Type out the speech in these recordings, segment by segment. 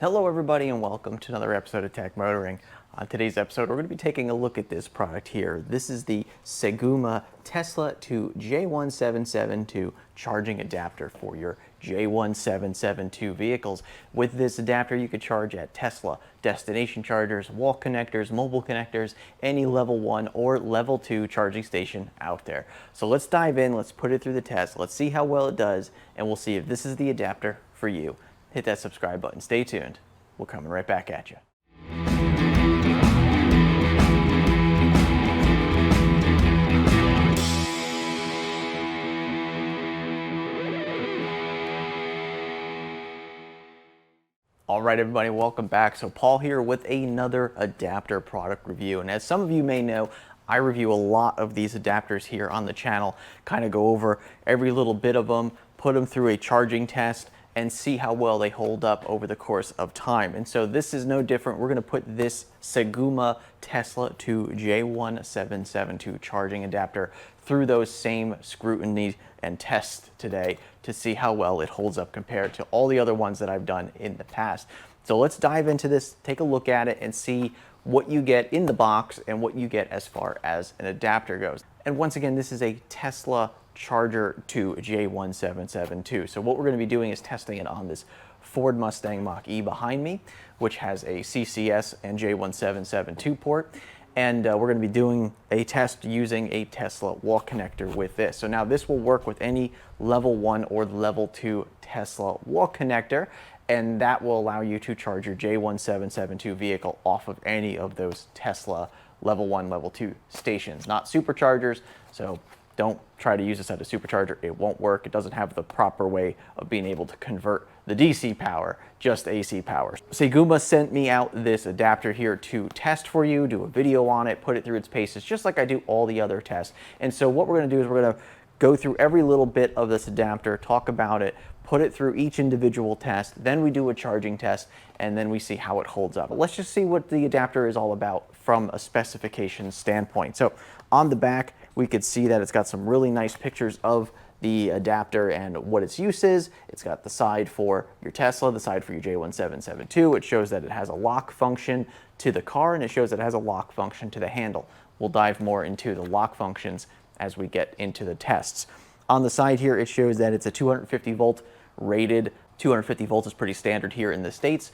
Hello everybody and welcome to another episode of Tech Motoring. On today's episode we're going to be taking a look at this product here. This is the SEGUMA Tesla to J1772 charging adapter for your J1772 vehicles. With this adapter you could charge at Tesla destination chargers, wall connectors, mobile connectors, any level 1 or level 2 charging station out there. So let's dive in, let's put it through the test, let's see how well it does, and we'll see if this is the adapter for you. Hit that subscribe button. Stay tuned. We're coming right back at you. All right, everybody, welcome back. So Paul here with another adapter product review. And as some of you may know, I review a lot of these adapters here on the channel, kind of go over every little bit of them, put them through a charging test, and see how well they hold up over the course of time. And so this is no different. We're going to put this SEGUMA Tesla to J1772 charging adapter through those same scrutiny and tests today to see how well it holds up compared to all the other ones that I've done in the past. So let's dive into this, take a look at it, and see what you get in the box and what you get as far as an adapter goes. And once again, this is a Tesla charger to J1772. So what we're going to be doing is testing it on this Ford Mustang Mach-E behind me, which has a CCS and J1772 port. And we're going to be doing a test using a Tesla wall connector with this. So now this will work with any level 1 or level 2 Tesla wall connector, and that will allow you to charge your J1772 vehicle off of any of those Tesla level 1, level 2 stations, not superchargers. So don't try to use this at a supercharger. It won't work. It doesn't have the proper way of being able to convert the DC power, just AC power. SEGUMA sent me out this adapter here to test for you, do a video on it, put it through its paces, just like I do all the other tests. And so what we're going to do is we're going to go through every little bit of this adapter, talk about it, put it through each individual test, then we do a charging test, and then we see how it holds up. But let's just see what the adapter is all about from a specification standpoint. So on the back, we could see that it's got some really nice pictures of the adapter and what its use is. It's got the side for your Tesla, the side for your J1772. It shows that it has a lock function to the car, and it shows that it has a lock function to the handle. We'll dive more into the lock functions as we get into the tests. On the side here, it shows that it's a 250 volt rated. 250 volts is pretty standard here in the States.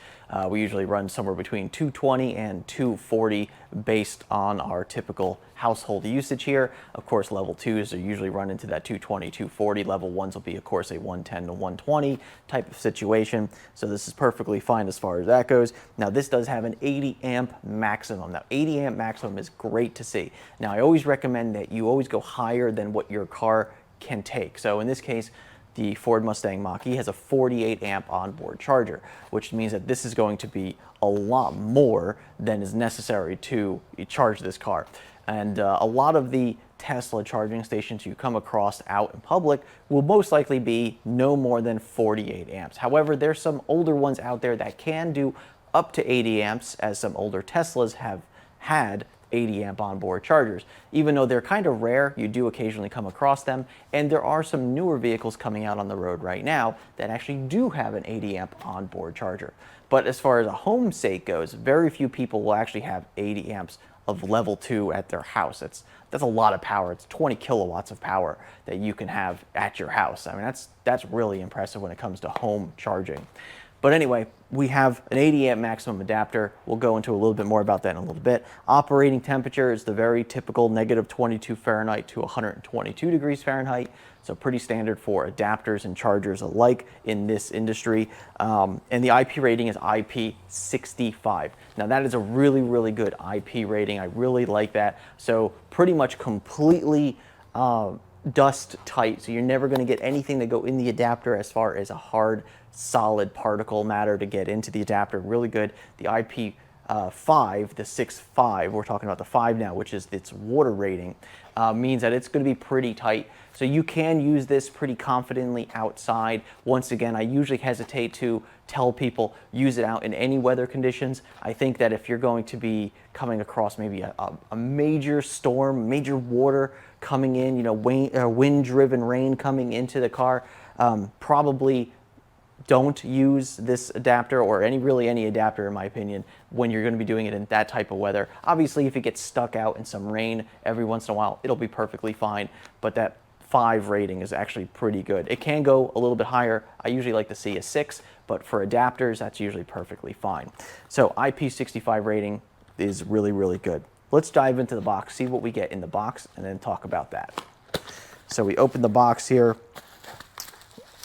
We usually run somewhere between 220 and 240 based on our typical household usage here. Of course, level 2s are usually run into that 220, 240. Level 1s will be, of course, a 110 to 120 type of situation. So this is perfectly fine as far as that goes. Now, this does have an 80 amp maximum. Now, 80 amp maximum is great to see. Now, I always recommend that you always go higher than what your car can take. So in this case, the Ford Mustang Mach-E has a 48 amp onboard charger, which means that this is going to be a lot more than is necessary to charge this car. And a lot of the Tesla charging stations you come across out in public will most likely be no more than 48 amps. However, there's some older ones out there that can do up to 80 amps, as some older Teslas have had 80 amp onboard chargers. Even though they're kind of rare, you do occasionally come across them, and there are some newer vehicles coming out on the road right now that actually do have an 80 amp onboard charger. But as far as a home sake goes, very few people will actually have 80 amps of level 2 at their house. That's a lot of power. It's 20 kilowatts of power that you can have at your house. I mean, that's really impressive when it comes to home charging. But anyway, we have an 80 amp maximum adapter. We'll go into a little bit more about that in a little bit. Operating temperature is the very typical negative 22 Fahrenheit to 122 degrees Fahrenheit. So pretty standard for adapters and chargers alike in this industry. And the IP rating is IP65. Now that is a really, really good IP rating. I really like that. So pretty much completely dust tight, so you're never going to get anything to go in the adapter as far as a hard solid particle matter to get into the adapter. Really good. The IP5, the 6.5, we're talking about the 5 now, which is its water rating, means that it's going to be pretty tight. So you can use this pretty confidently outside. Once again, I usually hesitate to tell people use it out in any weather conditions. I think that if you're going to be coming across maybe a major storm, major water coming in, wind-driven rain coming into the car, probably don't use this adapter, or really any adapter in my opinion, when you're going to be doing it in that type of weather. Obviously, if it gets stuck out in some rain every once in a while, it'll be perfectly fine, but that 5 rating is actually pretty good. It can go a little bit higher. I usually like to see a 6, but for adapters, that's usually perfectly fine. So IP65 rating is really, really good. Let's dive into the box, see what we get in the box, and then talk about that. So we open the box here.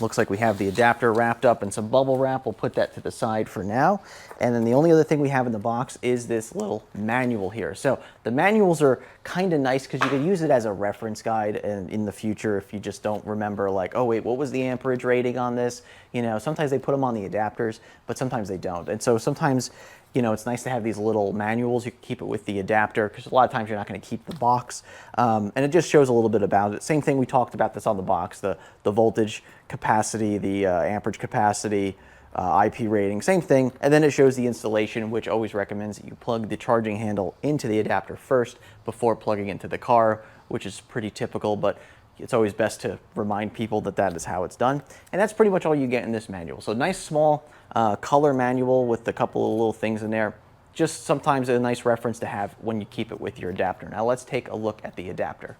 Looks like we have the adapter wrapped up in some bubble wrap. We'll put that to the side for now. And then the only other thing we have in the box is this little manual here. So the manuals are kind of nice because you can use it as a reference guide in the future if you just don't remember, like, oh wait, what was the amperage rating on this? You know, sometimes they put them on the adapters, but sometimes they don't. And so sometimes, you know, it's nice to have these little manuals. You can keep it with the adapter because a lot of times you're not going to keep the box. And it just shows a little bit about it. Same thing, we talked about this on the box, the voltage capacity, the amperage capacity, IP rating, same thing. And then it shows the installation, which always recommends that you plug the charging handle into the adapter first before plugging into the car, which is pretty typical, but it's always best to remind people that that is how it's done. And that's pretty much all you get in this manual. So nice small color manual with a couple of little things in there. Just sometimes a nice reference to have when you keep it with your adapter. Now let's take a look at the adapter.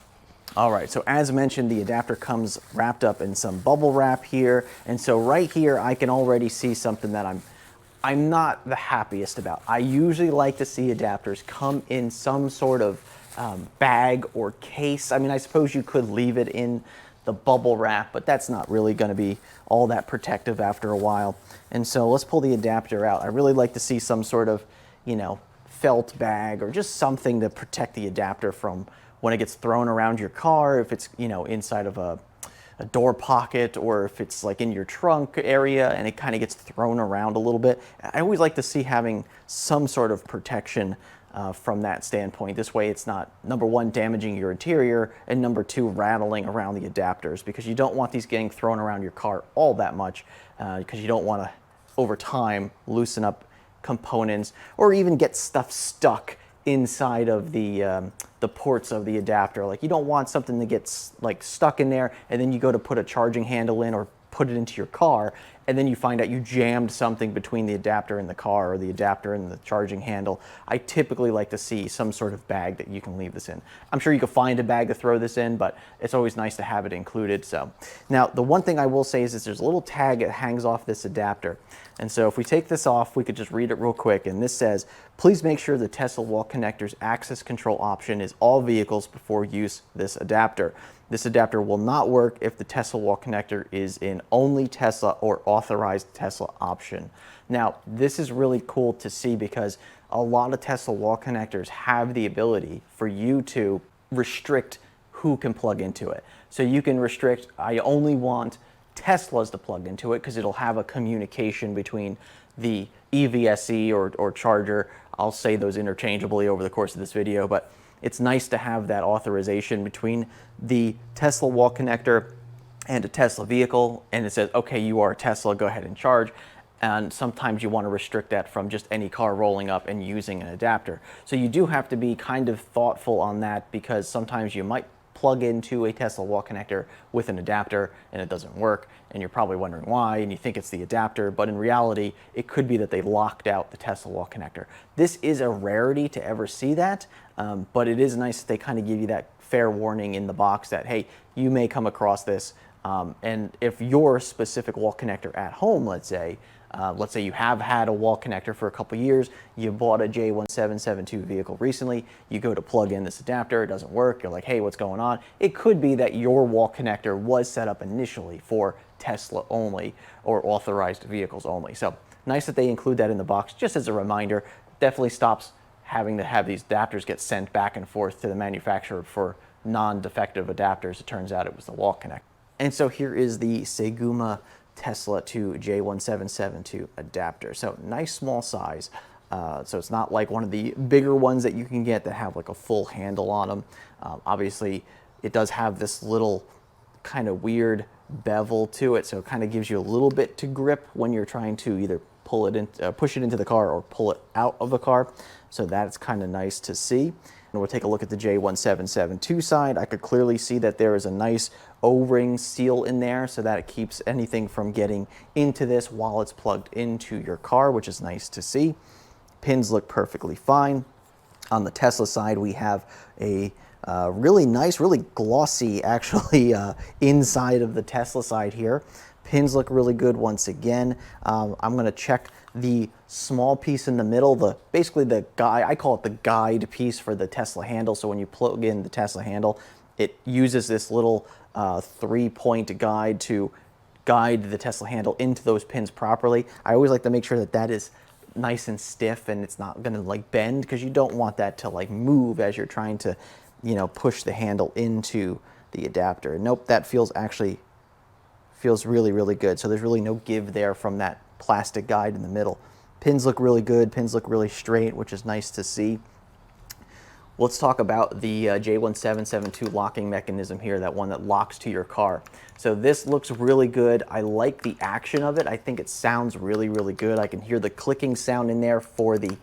All right, so as mentioned, the adapter comes wrapped up in some bubble wrap here. And so right here, I can already see something that I'm not the happiest about. I usually like to see adapters come in some sort of bag or case. I mean, I suppose you could leave it in the bubble wrap, but that's not really going to be all that protective after a while. And so let's pull the adapter out. I really like to see some sort of, you know, felt bag or just something to protect the adapter from when it gets thrown around your car, if it's, you know, inside of a door pocket, or if it's like in your trunk area and it kind of gets thrown around a little bit. I always like to see having some sort of protection from that standpoint. This way it's not, number one, damaging your interior, and number two, rattling around the adapters, because you don't want these getting thrown around your car all that much, because you don't want to, over time, loosen up components or even get stuff stuck inside of the ports of the adapter. Like, you don't want something that gets like stuck in there, and then you go to put a charging handle in or put it into your car, and then you find out you jammed something between the adapter and the car, or the adapter and the charging handle. I typically like to see some sort of bag that you can leave this in. I'm sure you could find a bag to throw this in, but it's always nice to have it included. So now the one thing I will say is there's a little tag that hangs off this adapter. And so if we take this off, we could just read it real quick. And this says, please make sure the Tesla wall connector's access control option is all vehicles before use this adapter. This adapter will not work if the Tesla wall connector is in only Tesla or authorized Tesla option. Now, this is really cool to see because a lot of Tesla wall connectors have the ability for you to restrict who can plug into it. So you can restrict, I only want Teslas to plug into it, because it'll have a communication between the EVSE or charger. I'll say those interchangeably over the course of this video, but it's nice to have that authorization between the Tesla wall connector and a Tesla vehicle, and it says, okay, you are a Tesla, go ahead and charge. And sometimes you want to restrict that from just any car rolling up and using an adapter. So you do have to be kind of thoughtful on that, because sometimes you might plug into a Tesla wall connector with an adapter and it doesn't work, and you're probably wondering why, and you think it's the adapter, but in reality it could be that they locked out the Tesla wall connector. This is a rarity to ever see that, but it is nice that they kind of give you that fair warning in the box that, hey, you may come across this, and if your specific wall connector at home, let's say you have had a wall connector for a couple years, you bought a J1772 vehicle recently, you go to plug in this adapter, it doesn't work, you're like, hey, what's going on? It could be that your wall connector was set up initially for Tesla only or authorized vehicles only. So nice that they include that in the box, just as a reminder. Definitely stops having to have these adapters get sent back and forth to the manufacturer for non-defective adapters. It turns out it was the wall connector. And so here is the SEGUMA Tesla to J1772 adapter. So nice small size. So it's not like one of the bigger ones that you can get that have like a full handle on them. Obviously, it does have this little kind of weird bevel to it, so it kind of gives you a little bit to grip when you're trying to either pull it in, push it into the car or pull it out of the car. So that's kind of nice to see. And we'll take a look at the J1772 side. I could clearly see that there is a nice O-ring seal in there so that it keeps anything from getting into this while it's plugged into your car, which is nice to see. Pins look perfectly fine. On the Tesla side, we have a really nice, really glossy, actually, inside of the Tesla side here. Pins look really good once again. I'm going to check the small piece in the middle, basically the guide, I call it the guide piece for the Tesla handle. So when you plug in the Tesla handle, it uses this little 3-point guide to guide the Tesla handle into those pins properly. I always like to make sure that that is nice and stiff and it's not going to like bend, because you don't want that to like move as you're trying to, you know, push the handle into the adapter. Nope, that feels really, really good. So there's really no give there from that plastic guide in the middle. Pins look really good. Pins look really straight, which is nice to see. Let's talk about the J1772 locking mechanism here, that one that locks to your car. So this looks really good. I like the action of it. I think it sounds really, really good. I can hear the clicking sound in there for the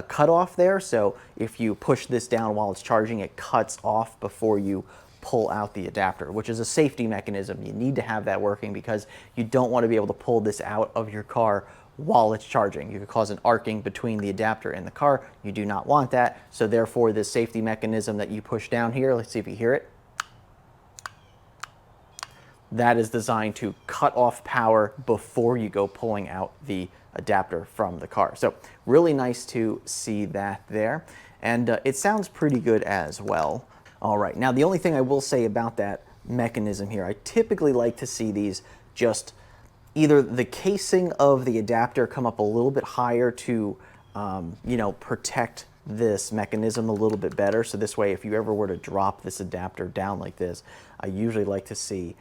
cutoff there. So if you push this down while it's charging, it cuts off before you pull out the adapter, which is a safety mechanism. You need to have that working because you don't want to be able to pull this out of your car while it's charging. You could cause an arcing between the adapter and the car. You do not want that. So therefore, this safety mechanism that you push down here, let's see if you hear it. That is designed to cut off power before you go pulling out the adapter from the car. So really nice to see that there. And it sounds pretty good as well. All right, now the only thing I will say about that mechanism here, I typically like to see these just either the casing of the adapter come up a little bit higher to, you know, protect this mechanism a little bit better. So this way, if you ever were to drop this adapter down like this, I usually like to see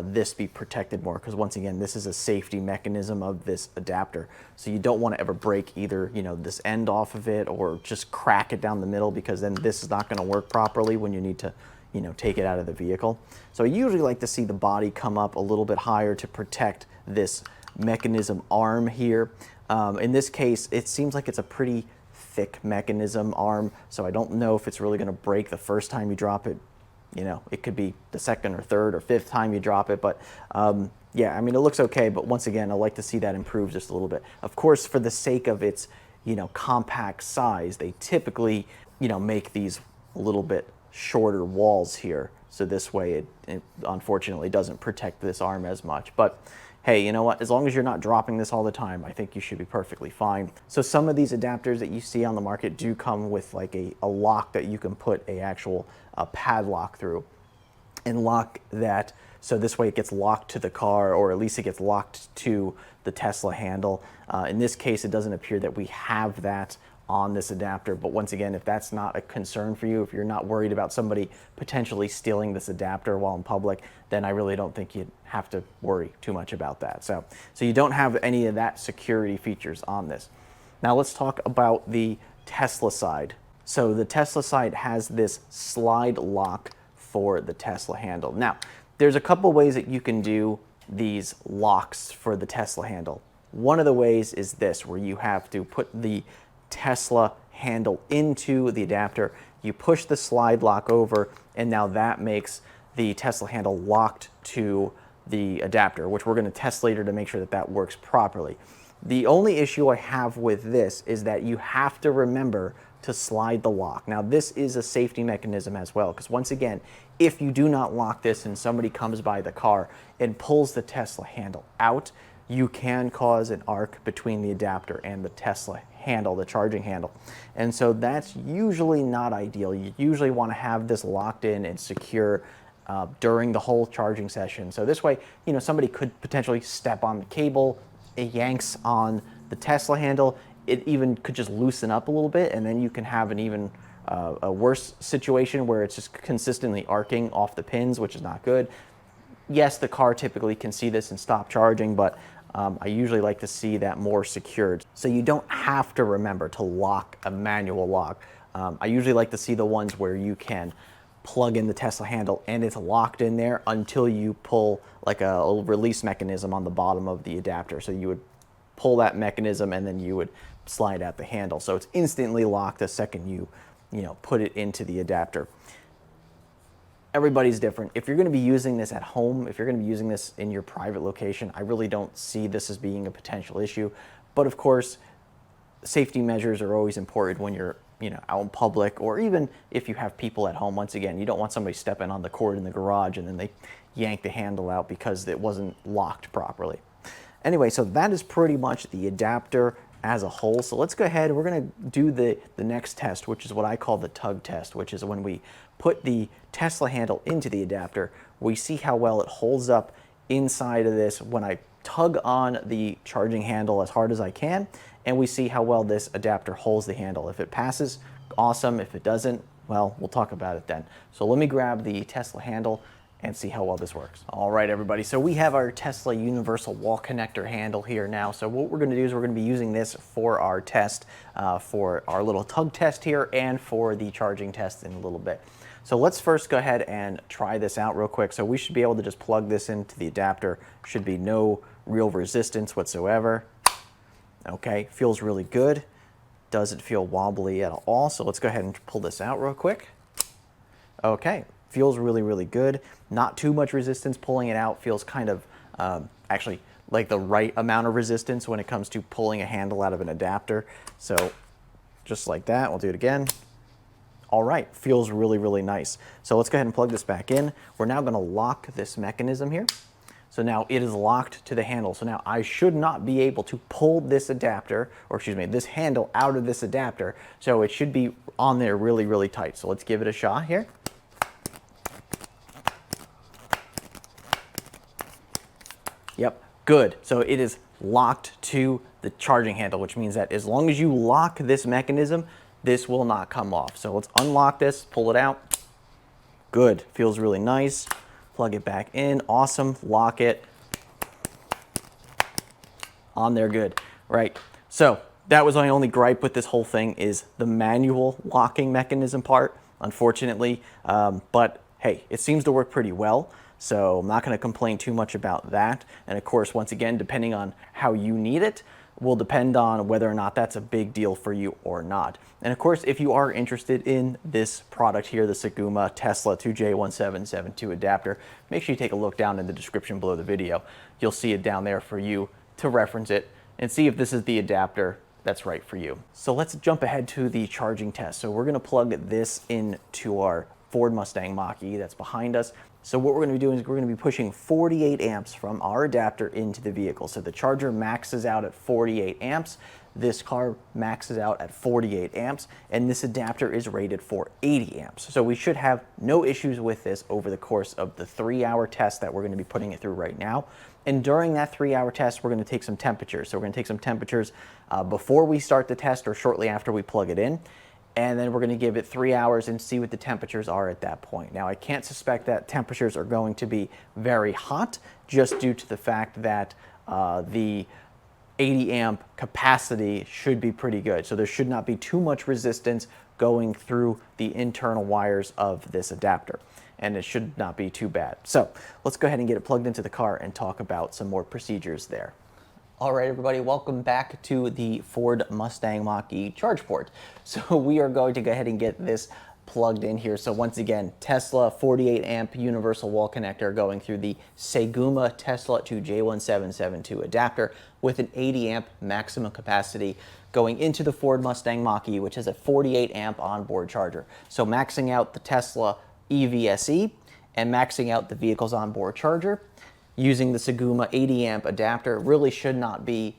this be protected more, because once again, this is a safety mechanism of this adapter. So you don't want to ever break either, you know, this end off of it or just crack it down the middle, because then this is not going to work properly when you need to, you know, take it out of the vehicle. So I usually like to see the body come up a little bit higher to protect this mechanism arm here. In this case, it seems like it's a pretty thick mechanism arm, so I don't know if it's really going to break the first time you drop it. You know, it could be the second or third or fifth time you drop it, but yeah, I mean, it looks okay, but once again, I like to see that improve just a little bit. Of course, for the sake of its, you know, compact size, they typically, you know, make these a little bit shorter walls here. So this way it unfortunately doesn't protect this arm as much. But hey, you know what? As long as you're not dropping this all the time, I think you should be perfectly fine. So some of these adapters that you see on the market do come with like a lock that you can put a actual padlock through and lock that. So this way it gets locked to the car, or at least it gets locked to the Tesla handle. In this case, it doesn't appear that we have that on this adapter. But once again, if that's not a concern for you, if you're not worried about somebody potentially stealing this adapter while in public, then I really don't think you'd have to worry too much about that. So you don't have any of that security features on this. Now let's talk about the Tesla side. So the Tesla side has this slide lock for the Tesla handle. Now, there's a couple ways that you can do these locks for the Tesla handle. One of the ways is this, where you have to put the Tesla handle into the adapter, you push the slide lock over, and now that makes the Tesla handle locked to the adapter, which we're going to test later to make sure that that works properly. The only issue I have with this is that you have to remember to slide the lock. Now this is a safety mechanism as well, because once again, if you do not lock this and somebody comes by the car and pulls the Tesla handle out, you can cause an arc between the adapter and the Tesla handle, the charging handle. And so that's usually not ideal. You usually want to have this locked in and secure during the whole charging session. So this way, you know, somebody could potentially step on the cable, it yanks on the Tesla handle, it even could just loosen up a little bit, and then you can have an even a worse situation where it's just consistently arcing off the pins, which is not good. Yes, the car typically can see this and stop charging, but I usually like to see that more secured. So you don't have to remember to lock a manual lock. I usually like to see the ones where you can plug in the Tesla handle and it's locked in there until you pull like a release mechanism on the bottom of the adapter. So you would pull that mechanism, and then you would slide out the handle. So it's instantly locked the second you put it into the adapter. Everybody's different. If you're going to be using this at home, if you're going to be using this in your private location, I really don't see this as being a potential issue. But of course, safety measures are always important when you're out in public, or even if you have people at home. Once again, you don't want somebody stepping on the cord in the garage and then they yank the handle out because it wasn't locked properly. Anyway, so that is pretty much the adapter as a whole. So let's go ahead, we're going to do the next test, which is what I call the tug test, which is when we put the Tesla handle into the adapter, we see how well it holds up inside of this when I tug on the charging handle as hard as I can, and we see how well this adapter holds the handle. If it passes, awesome. If it doesn't, well, we'll talk about it then. So let me grab the Tesla handle and see how well this works. All right, everybody, so we have our Tesla universal wall connector handle here now. So what we're gonna do is we're gonna be using this for our test, for our little tug test here, and for the charging test in a little bit. So let's first go ahead and try this out real quick. So we should be able to just plug this into the adapter. Should be no real resistance whatsoever. Okay, feels really good. Doesn't feel wobbly at all. So let's go ahead and pull this out real quick. Okay, feels really, really good. Not too much resistance pulling it out. Feels kind of actually like the right amount of resistance when it comes to pulling a handle out of an adapter. So just like that, we'll do it again. All right, feels really, really nice. So let's go ahead and plug this back in. We're now gonna lock this mechanism here. So now it is locked to the handle. So now I should not be able to pull this adapter, or excuse me, this handle out of this adapter. So it should be on there really, really tight. So let's give it a shot here. Yep, good. So it is locked to the charging handle, which means that as long as you lock this mechanism, this will not come off. So let's unlock this, pull it out. Good, feels really nice. Plug it back in, awesome, lock it. On there, good, right. So that was my only gripe with this whole thing, is the manual locking mechanism part, unfortunately. But hey, it seems to work pretty well. So I'm not gonna complain too much about that. And of course, once again, depending on how you need it, will depend on whether or not that's a big deal for you or not. And of course, if you are interested in this product here, the SEGUMA Tesla to J1772 adapter, make sure you take a look down in the description below the video. You'll see it down there for you to reference it and see if this is the adapter that's right for you. So let's jump ahead to the charging test. So we're gonna plug this into our Ford Mustang Mach-E that's behind us. So what we're going to be doing is we're going to be pushing 48 amps from our adapter into the vehicle. So the charger maxes out at 48 amps. This car maxes out at 48 amps, and this adapter is rated for 80 amps. So we should have no issues with this over the course of the 3-hour test that we're going to be putting it through right now. And during that 3-hour test, we're going to take some temperatures. So we're going to take some temperatures before we start the test or shortly after we plug it in. And then we're going to give it 3 hours and see what the temperatures are at that point. Now, I can't suspect that temperatures are going to be very hot, just due to the fact that the 80 amp capacity should be pretty good. So there should not be too much resistance going through the internal wires of this adapter, and it should not be too bad. So let's go ahead and get it plugged into the car and talk about some more procedures there. All right, everybody, welcome back to the Ford Mustang Mach-E charge port. So we are going to go ahead and get this plugged in here. So once again, Tesla 48 amp universal wall connector going through the SEGUMA Tesla to J1772 adapter with an 80 amp maximum capacity going into the Ford Mustang Mach-E, which has a 48 amp onboard charger. So maxing out the Tesla EVSE and maxing out the vehicle's onboard charger using the SEGUMA 80 amp adapter really should not be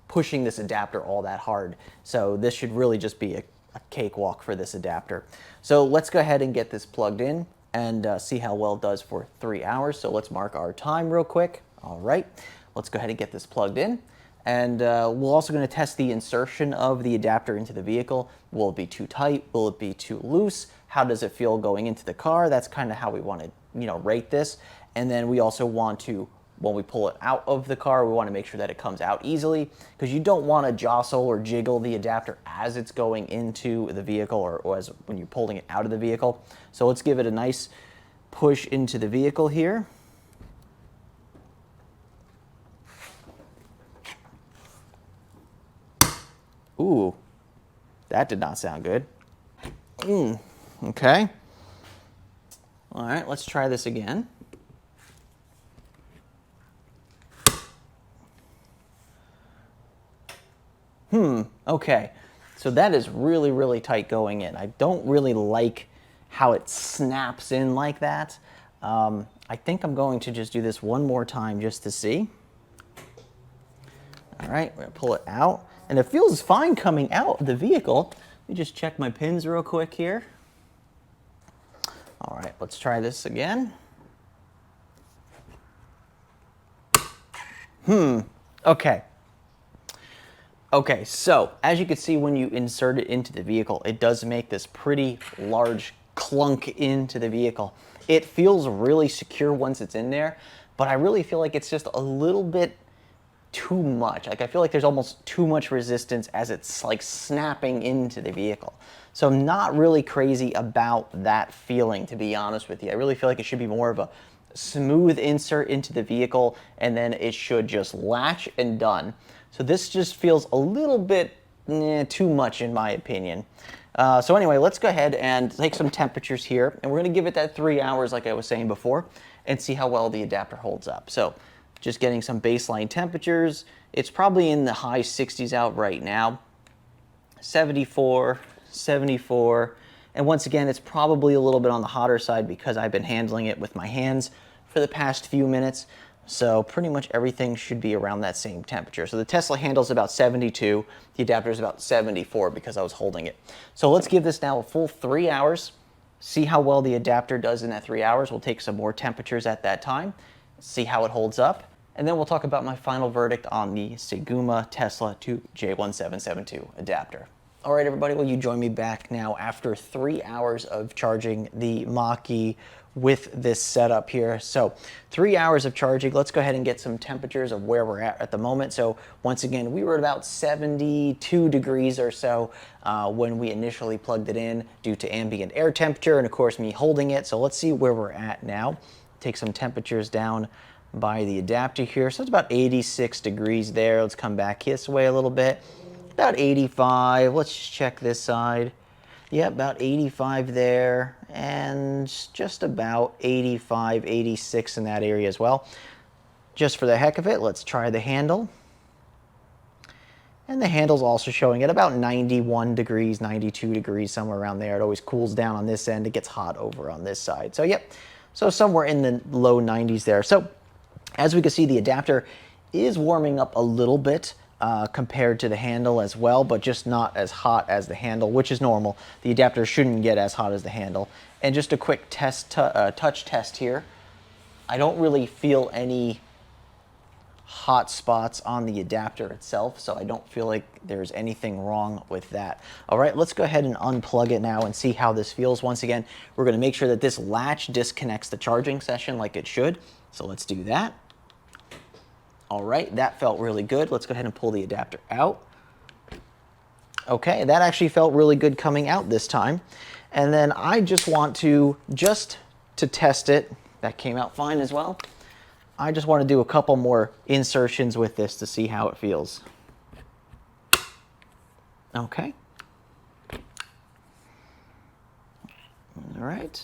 pushing this adapter all that hard. So this should really just be a cakewalk for this adapter. So let's go ahead and get this plugged in and see how well it does for 3 hours. So let's mark our time real quick. All right, let's go ahead and get this plugged in. And we're also going to test the insertion of the adapter into the vehicle. Will it be too tight? Will it be too loose? How does it feel going into the car? That's kind of how we want to, rate this. And then we also want to, when we pull it out of the car, we want to make sure that it comes out easily, because you don't want to jostle or jiggle the adapter as it's going into the vehicle or as when you're pulling it out of the vehicle. So let's give it a nice push into the vehicle here. Ooh, that did not sound good. Okay. All right, let's try this again. Okay. So that is really, really tight going in. I don't really like how it snaps in like that. I think I'm going to just do this one more time just to see. All right, we're gonna pull it out. And it feels fine coming out of the vehicle. Let me just check my pins real quick here. All right, let's try this again. Okay. Okay, so as you can see when you insert it into the vehicle, it does make this pretty large clunk into the vehicle. It feels really secure once it's in there, but I really feel like it's just a little bit too much. Like I feel like there's almost too much resistance as it's like snapping into the vehicle. So I'm not really crazy about that feeling, to be honest with you. I really feel like it should be more of a smooth insert into the vehicle, and then it should just latch and done. So this just feels a little bit too much in my opinion. So anyway, let's go ahead and take some temperatures here, and we're gonna give it that 3 hours like I was saying before, and see how well the adapter holds up. So just getting some baseline temperatures. It's probably in the high 60s out right now. 74, 74, and once again, it's probably a little bit on the hotter side because I've been handling it with my hands for the past few minutes. So pretty much everything should be around that same temperature. So the Tesla handle is about 72, the adapter is about 74 because I was holding it. So let's give this now a full 3 hours, see how well the adapter does in that 3 hours. We'll take some more temperatures at that time, see how it holds up, and then we'll talk about my final verdict on the SEGUMA Tesla to J1772 adapter. All right, everybody, well, you join me back now after 3 hours of charging the Mach-E with this setup here. So 3 hours of charging. Let's go ahead and get some temperatures of where we're at the moment. So once again, we were at about 72 degrees or so when we initially plugged it in due to ambient air temperature and of course me holding it. So let's see where we're at now. Take some temperatures down by the adapter here. So it's about 86 degrees there. Let's come back this way a little bit. About 85. Let's just check this side. Yeah, about 85 there, and just about 85, 86 in that area as well. Just for the heck of it, let's try the handle. And the handle's also showing at about 91 degrees, 92 degrees, somewhere around there. It always cools down on this end. It gets hot over on this side. So, yep, so somewhere in the low 90s there. So, as we can see, the adapter is warming up a little bit. Compared to the handle as well, but just not as hot as the handle, which is normal. The adapter shouldn't get as hot as the handle. And just a quick test, touch test here. I don't really feel any hot spots on the adapter itself, so I don't feel like there's anything wrong with that. All right, let's go ahead and unplug it now and see how this feels. Once again, we're gonna make sure that this latch disconnects the charging session like it should. So let's do that. All right, that felt really good. Let's go ahead and pull the adapter out. Okay, that actually felt really good coming out this time. And then I just want to, test it, that came out fine as well. I just want to do a couple more insertions with this to see how it feels. Okay. All right.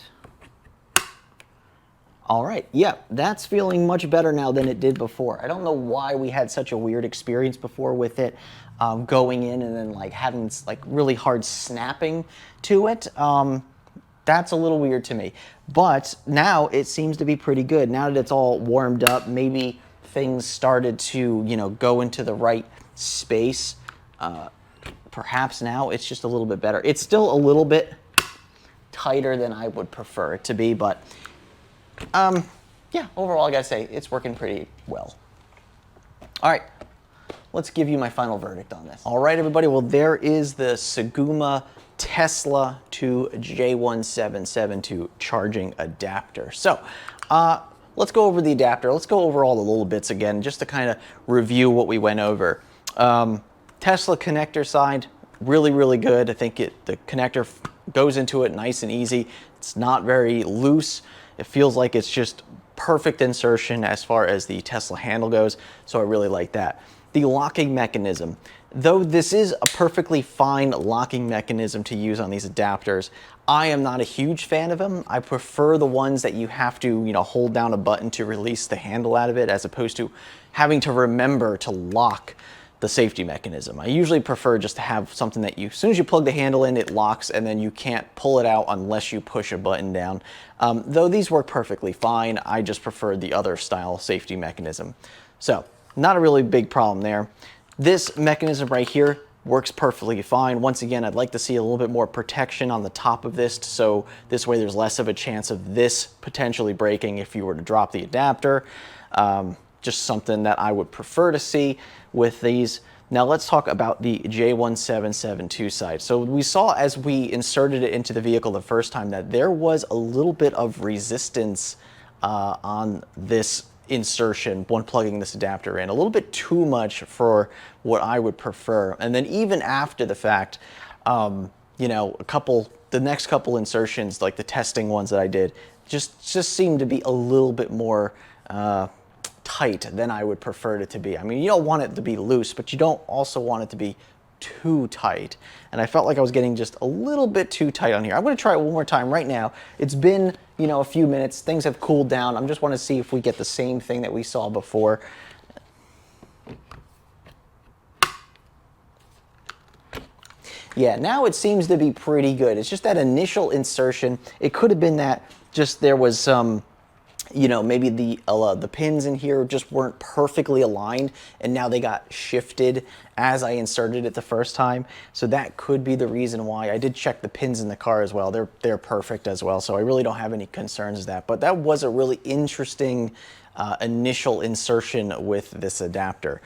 All right, yeah, that's feeling much better now than it did before. I don't know why we had such a weird experience before with it going in and then like having like really hard snapping to it. That's a little weird to me. But now it seems to be pretty good. Now that it's all warmed up, maybe things started to, you know, go into the right space. Perhaps now it's just a little bit better. It's still a little bit tighter than I would prefer it to be, but yeah, overall, I gotta say, it's working pretty well. All right, let's give you my final verdict on this. All right, everybody, well, there is the SEGUMA Tesla to J1772 charging adapter. So, let's go over the adapter. Let's go over all the little bits again, just to kind of review what we went over. Tesla connector side, really, really good. I think the connector goes into it nice and easy. It's not very loose. It feels like it's just perfect insertion as far as the Tesla handle goes, so I really like that. The locking mechanism. Though this is a perfectly fine locking mechanism to use on these adapters, I am not a huge fan of them. I prefer the ones that you have to, hold down a button to release the handle out of it, as opposed to having to remember to lock the safety mechanism. I usually prefer just to have something that as soon as you plug the handle in, it locks, and then you can't pull it out unless you push a button down. Though these work perfectly fine, I just prefer the other style safety mechanism. So, not a really big problem there. This mechanism right here works perfectly fine. Once again, I'd like to see a little bit more protection on the top of this, so this way there's less of a chance of this potentially breaking if you were to drop the adapter. Just something that I would prefer to see with these. Now let's talk about the J1772 side. So we saw as we inserted it into the vehicle the first time that there was a little bit of resistance on this insertion when plugging this adapter in, a little bit too much for what I would prefer. And then even after the fact, the next couple insertions, like the testing ones that I did, just seemed to be a little bit more tight than I would prefer it to be. I mean, you don't want it to be loose, but you don't also want it to be too tight. And I felt like I was getting just a little bit too tight on here. I'm going to try it one more time right now. It's been, a few minutes. Things have cooled down. I just want to see if we get the same thing that we saw before. Yeah, now it seems to be pretty good. It's just that initial insertion. It could have been that just there was some maybe the pins in here just weren't perfectly aligned, and now they got shifted as I inserted it the first time. So that could be the reason why. I did check the pins in the car as well. They're perfect as well, so I really don't have any concerns with that. But that was a really interesting initial insertion with this adapter.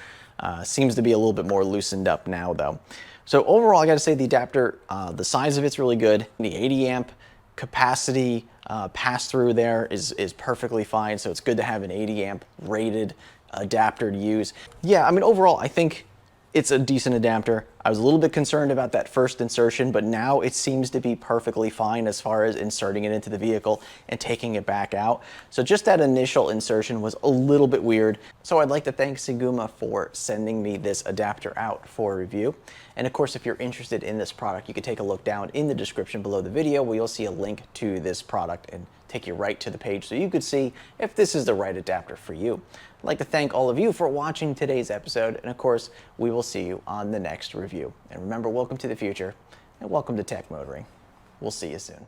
Seems to be a little bit more loosened up now though. So overall, I got to say the adapter, the size of it's really good. The 80 amp capacity pass through there is perfectly fine, so it's good to have an 80 amp rated adapter to use. Yeah, I mean, overall I think it's a decent adapter. I was a little bit concerned about that first insertion, but now it seems to be perfectly fine as far as inserting it into the vehicle and taking it back out. So just that initial insertion was a little bit weird. So I'd like to thank SEGUMA for sending me this adapter out for review. And of course, if you're interested in this product, you can take a look down in the description below the video where you'll see a link to this product and take you right to the page so you could see if this is the right adapter for you. I'd like to thank all of you for watching today's episode, and of course, we will see you on the next review. And remember, welcome to the future, and welcome to Tech Motoring. We'll see you soon.